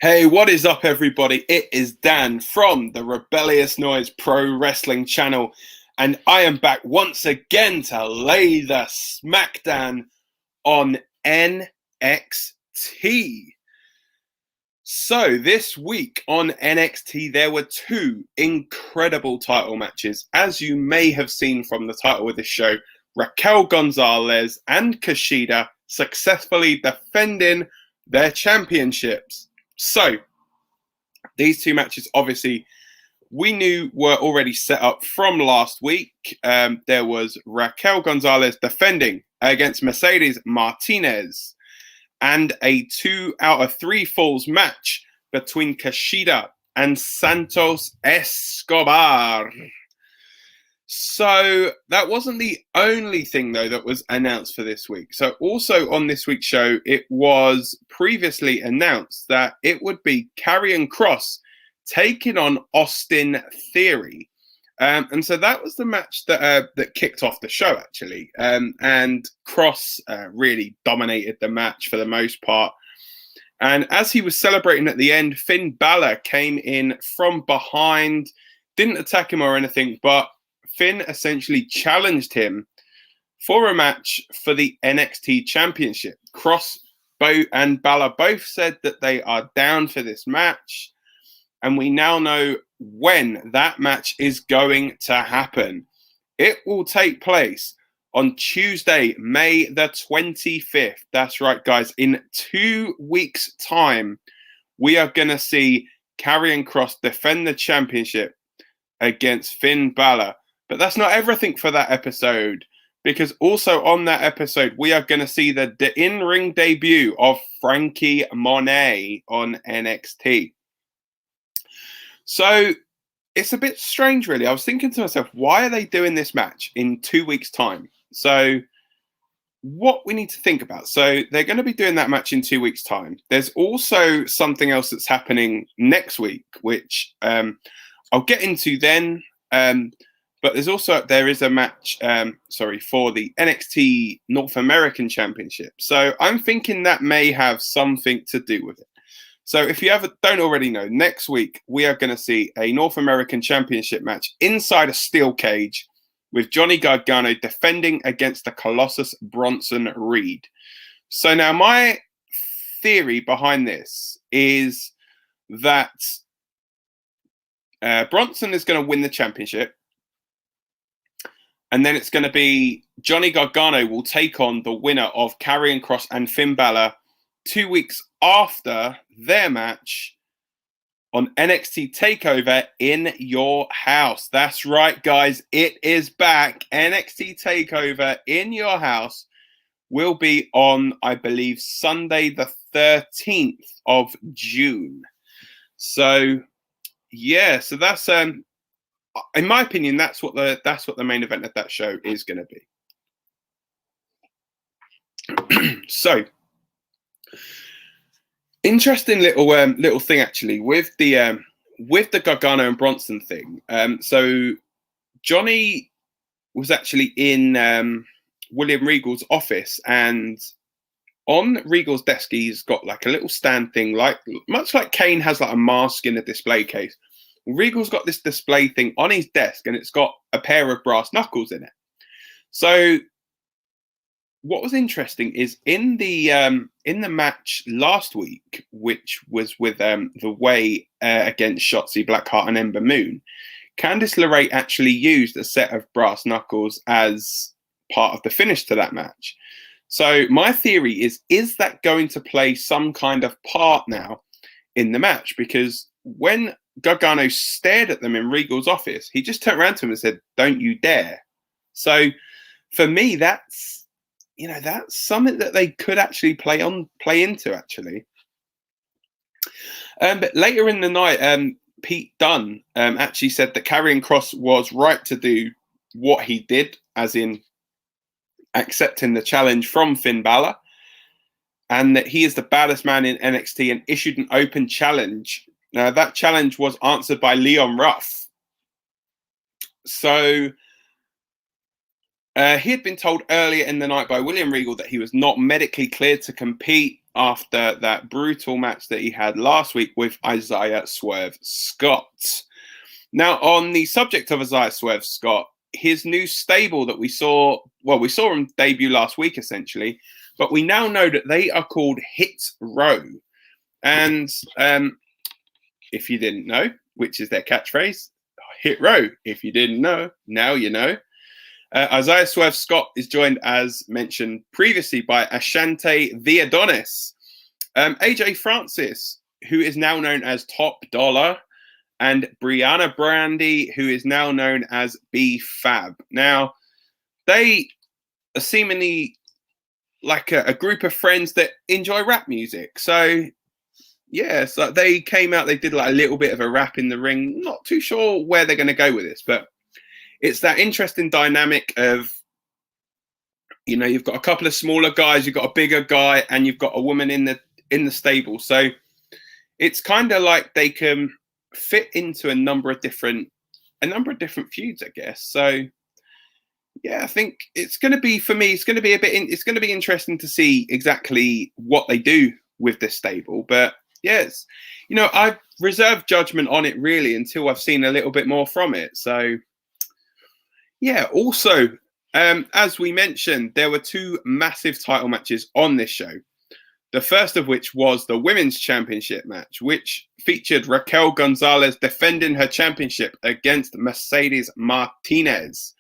Hey, what is up, everybody? It is Dan from the Rebellious Noise Pro Wrestling channel, and I am back once again to lay the smackdown on NXT. So, this week on NXT, there were two incredible title matches. As you may have seen from the title of this show, Raquel Gonzales and Kushida successfully defending their championships. So, these two matches, obviously, we knew were already set up from last week. There was Raquel Gonzales defending against Mercedes Martinez, and a 2 out of 3 falls match between Kushida and Santos Escobar. So that wasn't the only thing, though, that was announced for this week. So also on this week's show, it was previously announced that it would be Karrion Kross taking on Austin Theory. And so that was the match that kicked off the show, actually. And Kross really dominated the match for the most part. And as he was celebrating at the end, Finn Balor came in from behind, didn't attack him or anything, but Finn essentially challenged him for a match for the NXT Championship. Kross and Balor both said that they are down for this match, and we now know when that match is going to happen. It will take place on Tuesday, May the 25th. That's right, guys. In 2 weeks' time, we are going to see Karrion Kross defend the championship against Finn Balor. But that's not everything for that episode, because also on that episode, we are going to see the in-ring debut of Frankie Monet on NXT. So it's a bit strange, really. I was thinking to myself, why are they doing this match in 2 weeks' time? So what we need to think about. So they're going to be doing that match in 2 weeks' time. There's also something else that's happening next week, which I'll get into then. But there is a match, for the NXT North American Championship. So I'm thinking that may have something to do with it. So if you don't already know, next week we are going to see a North American Championship match inside a steel cage with Johnny Gargano defending against the Colossus Bronson Reed. So now my theory behind this is that Bronson is going to win the championship. And then it's going to be Johnny Gargano will take on the winner of Karrion Kross and Finn Balor 2 weeks after their match on NXT Takeover In Your House. That's right, guys. It is back. NXT Takeover In Your House will be on, I believe, Sunday the 13th of June. So, yeah. So that's... in my opinion, that's what the main event of that show is going to be. So, interesting little thing actually with the Gargano and Bronson thing. So Johnny was actually in William Regal's office, and on Regal's desk he's got like a little stand thing, much like Kane has like a mask in a display case. Regal's got this display thing on his desk, and it's got a pair of brass knuckles in it. So what was interesting is in the match last week, which was with the Way against Shotzi Blackheart and Ember Moon, Candice LeRae actually used a set of brass knuckles as part of the finish to that match. So my theory is that going to play some kind of part now in the match? Because when Gargano stared at them in Regal's office, he just turned around to him and said, "Don't you dare." So for me, that's something that they could actually play into actually. But later in the night, Pete Dunne actually said that Karrion Kross was right to do what he did, as in accepting the challenge from Finn Balor, and that he is the baddest man in NXT and issued an open challenge. Now, that challenge was answered by Leon Ruff. So He had been told earlier in the night by William Regal that he was not medically cleared to compete after that brutal match that he had last week with Isaiah Swerve Scott. Now, on the subject of Isaiah Swerve Scott, his new stable that we saw him debut last week, essentially, but we now know that they are called Hit Row. And if you didn't know, which is their catchphrase, Hit Row. If you didn't know, now you know. Isaiah Swerve Scott is joined, as mentioned previously, by Ashante the Adonis, AJ Francis, who is now known as Top Dollar, and Brianna Brandy, who is now known as B-Fab. Now, they are seemingly like a group of friends that enjoy rap music. So, yeah, so they came out, they did like a little bit of a rap in the ring. Not too sure where they're going to go with this, but it's that interesting dynamic of, you know, you've got a couple of smaller guys, you've got a bigger guy, and you've got a woman in the stable. So it's kind of like they can fit into a number of different feuds, I guess. So yeah, I think it's going to be, for me, it's going to be interesting to see exactly what they do with this stable. But yes, you know, I've reserved judgment on it really until I've seen a little bit more from it. So yeah, also, as we mentioned, there were two massive title matches on this show. The first of which was the Women's Championship match, which featured Raquel Gonzales defending her championship against Mercedes Martinez.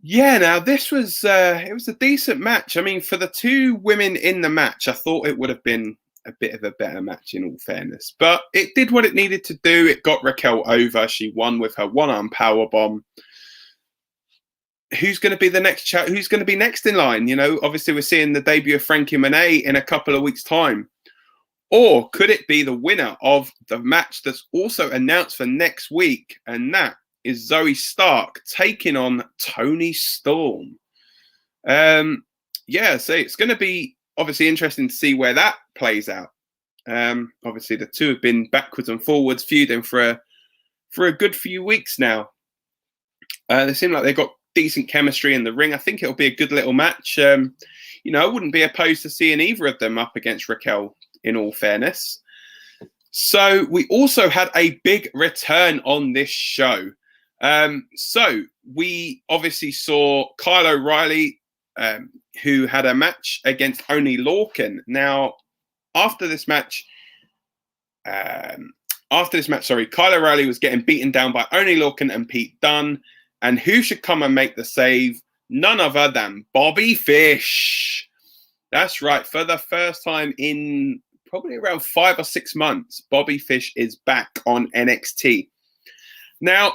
Yeah, now this was it was a decent match. I mean, for the two women in the match, I thought it would have been a bit of a better match in all fairness, but it did what it needed to do. It got Raquel over. She won with her one-arm powerbomb. Who's going to be the next who's going to be next in line? You know, obviously we're seeing the debut of Frankie Monet in a couple of weeks' time. Or could it be the winner of the match that's also announced for next week? And that is Zoe Stark taking on Toni Storm. Yeah, so it's going to be obviously interesting to see where that plays out. Obviously, the two have been backwards and forwards feuding for a good few weeks now. They seem like they've got decent chemistry in the ring. I think it'll be a good little match. You know, I wouldn't be opposed to seeing either of them up against Raquel, in all fairness. So we also had a big return on this show. So we obviously saw Kyle O'Reilly, who had a match against Oney Lorcan. Now, after this match, Kyle O'Reilly was getting beaten down by Oney Lorcan and Pete Dunne. And who should come and make the save? None other than Bobby Fish. That's right. For the first time in probably around 5 or 6 months, Bobby Fish is back on NXT. Now,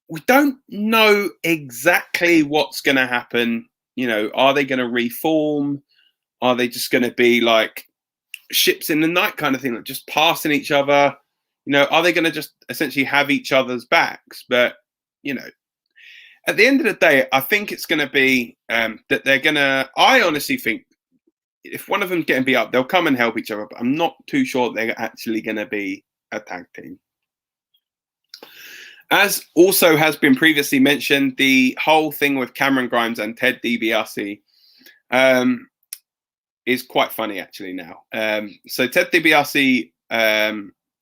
we don't know exactly what's going to happen. You know, are they going to reform? Are they just going to be like ships in the night kind of thing, like just passing each other? You know, are they going to just essentially have each other's backs? But, you know, at the end of the day, I think it's going to be that they're going to, I honestly think if one of them's getting beat up, they'll come and help each other. But I'm not too sure they're actually going to be a tag team. As also has been previously mentioned, the whole thing with Cameron Grimes and Ted DiBiase is quite funny actually now. So Ted DiBiase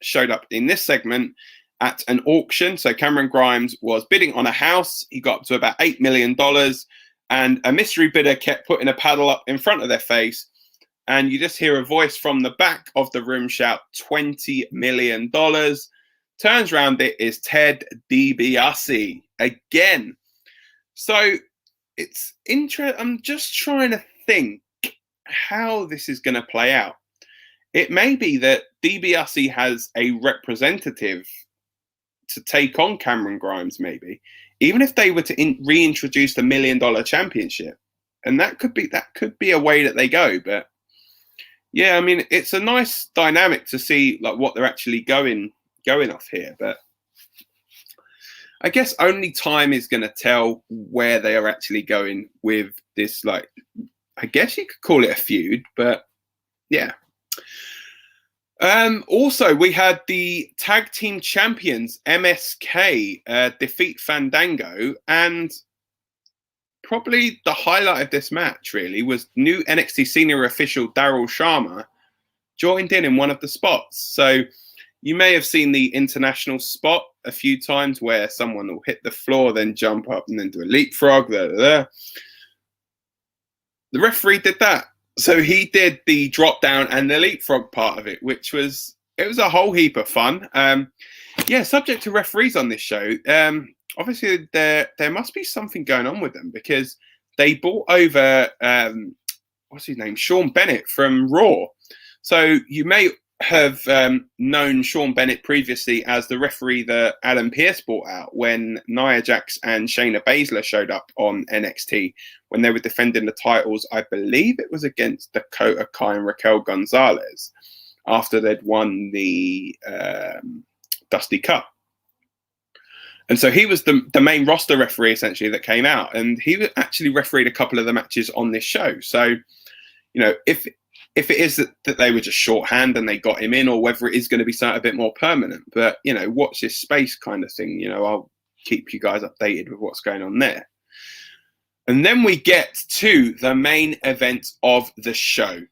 showed up in this segment at an auction. So Cameron Grimes was bidding on a house. He got up to about $8 million, and a mystery bidder kept putting a paddle up in front of their face. And you just hear a voice from the back of the room shout $20 million. Turns around, it is Ted DiBiase again. So it's interesting. I'm just trying to think how this is going to play out. It may be that DiBiase has a representative to take on Cameron Grimes, maybe, even if they were to reintroduce the $1 million championship, and that could be a way that they go. But yeah, I mean, it's a nice dynamic to see like what they're actually going off here. But I guess only time is going to tell where they are actually going with this. Like, I guess you could call it a feud, but yeah. Also, we had the tag team champions MSK defeat Fandango, and probably the highlight of this match, really, was new NXT senior official Daryl Sharma joined in one of the spots. So you may have seen the international spot a few times where someone will hit the floor, then jump up and then do a leapfrog. The referee did that. So he did the drop down and the leapfrog part of it, which was a whole heap of fun. Yeah, subject to referees on this show. Obviously, there must be something going on with them, because they brought over what's his name, Sean Bennett from Raw. So you may have known Sean Bennett previously as the referee that Adam Pearce brought out when Nia Jax and Shayna Baszler showed up on NXT when they were defending the titles. I believe it was against Dakota Kai and Raquel Gonzales after they'd won the Dusty Cup. And so he was the main roster referee, essentially, that came out. And he actually refereed a couple of the matches on this show. So, you know, if it is that they were just shorthand and they got him in, or whether it is going to be something a bit more permanent. But, you know, watch this space kind of thing. You know, I'll keep you guys updated with what's going on there. And then we get to the main event of the show.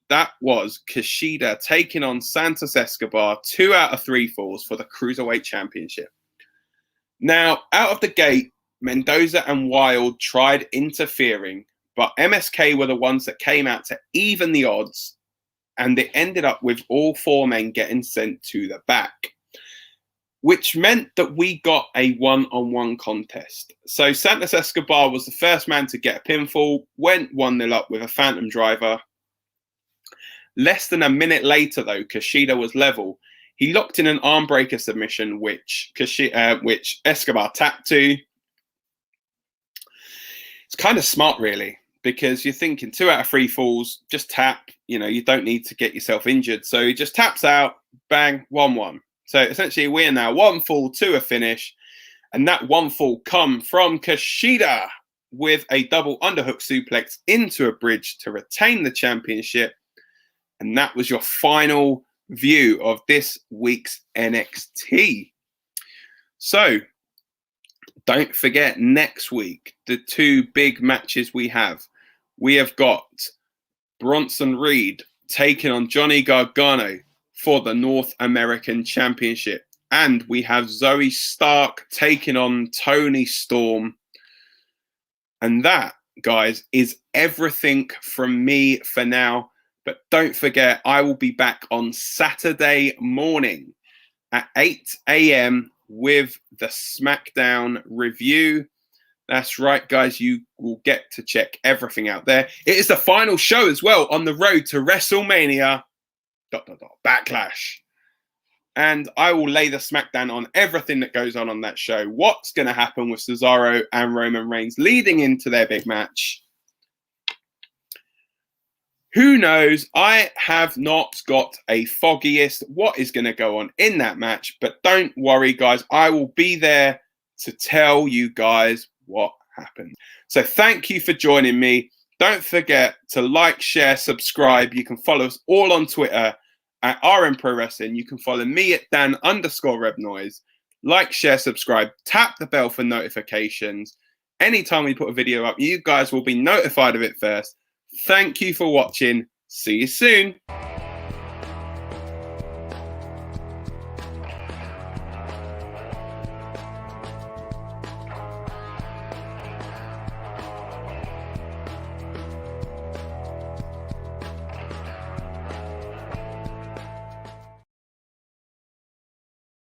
That was Kushida taking on Santos Escobar, 2 out of 3 falls for the Cruiserweight Championship. Now, out of the gate, Mendoza and Wilde tried interfering, but MSK were the ones that came out to even the odds, and it ended up with all 4 men getting sent to the back, which meant that we got a one-on-one contest. So Santos Escobar was the first man to get a pinfall, went 1-0 up with a Phantom Driver. Less than a minute later, though, Kushida was level. He locked in an arm breaker submission, which Escobar tapped to. It's kind of smart, really, because you're thinking 2 out of 3 falls, just tap. You know, you don't need to get yourself injured. So he just taps out, bang, 1-1. So essentially, we're now 1 fall to a finish. And that 1 fall come from Kushida with a double underhook suplex into a bridge to retain the championship. And that was your final view of this week's NXT. So don't forget, next week, the 2 big matches we have. We have got Bronson Reed taking on Johnny Gargano for the North American Championship. And we have Zoe Stark taking on Toni Storm. And that, guys, is everything from me for now. But don't forget, I will be back on Saturday morning at 8 a.m. with the SmackDown review. That's right, guys. You will get to check everything out there. It is the final show as well on the road to WrestleMania Backlash. And I will lay the SmackDown on everything that goes on that show. What's going to happen with Cesaro and Roman Reigns leading into their big match? Who knows? I have not got a foggiest what is going to go on in that match. But don't worry, guys. I will be there to tell you guys what happened. So thank you for joining me. Don't forget to like, share, subscribe. You can follow us all on Twitter at RM Pro Wrestling. You can follow me at Dan_RebNoise. Like, share, subscribe. Tap the bell for notifications. Anytime we put a video up, you guys will be notified of it first. Thank you for watching. See you soon.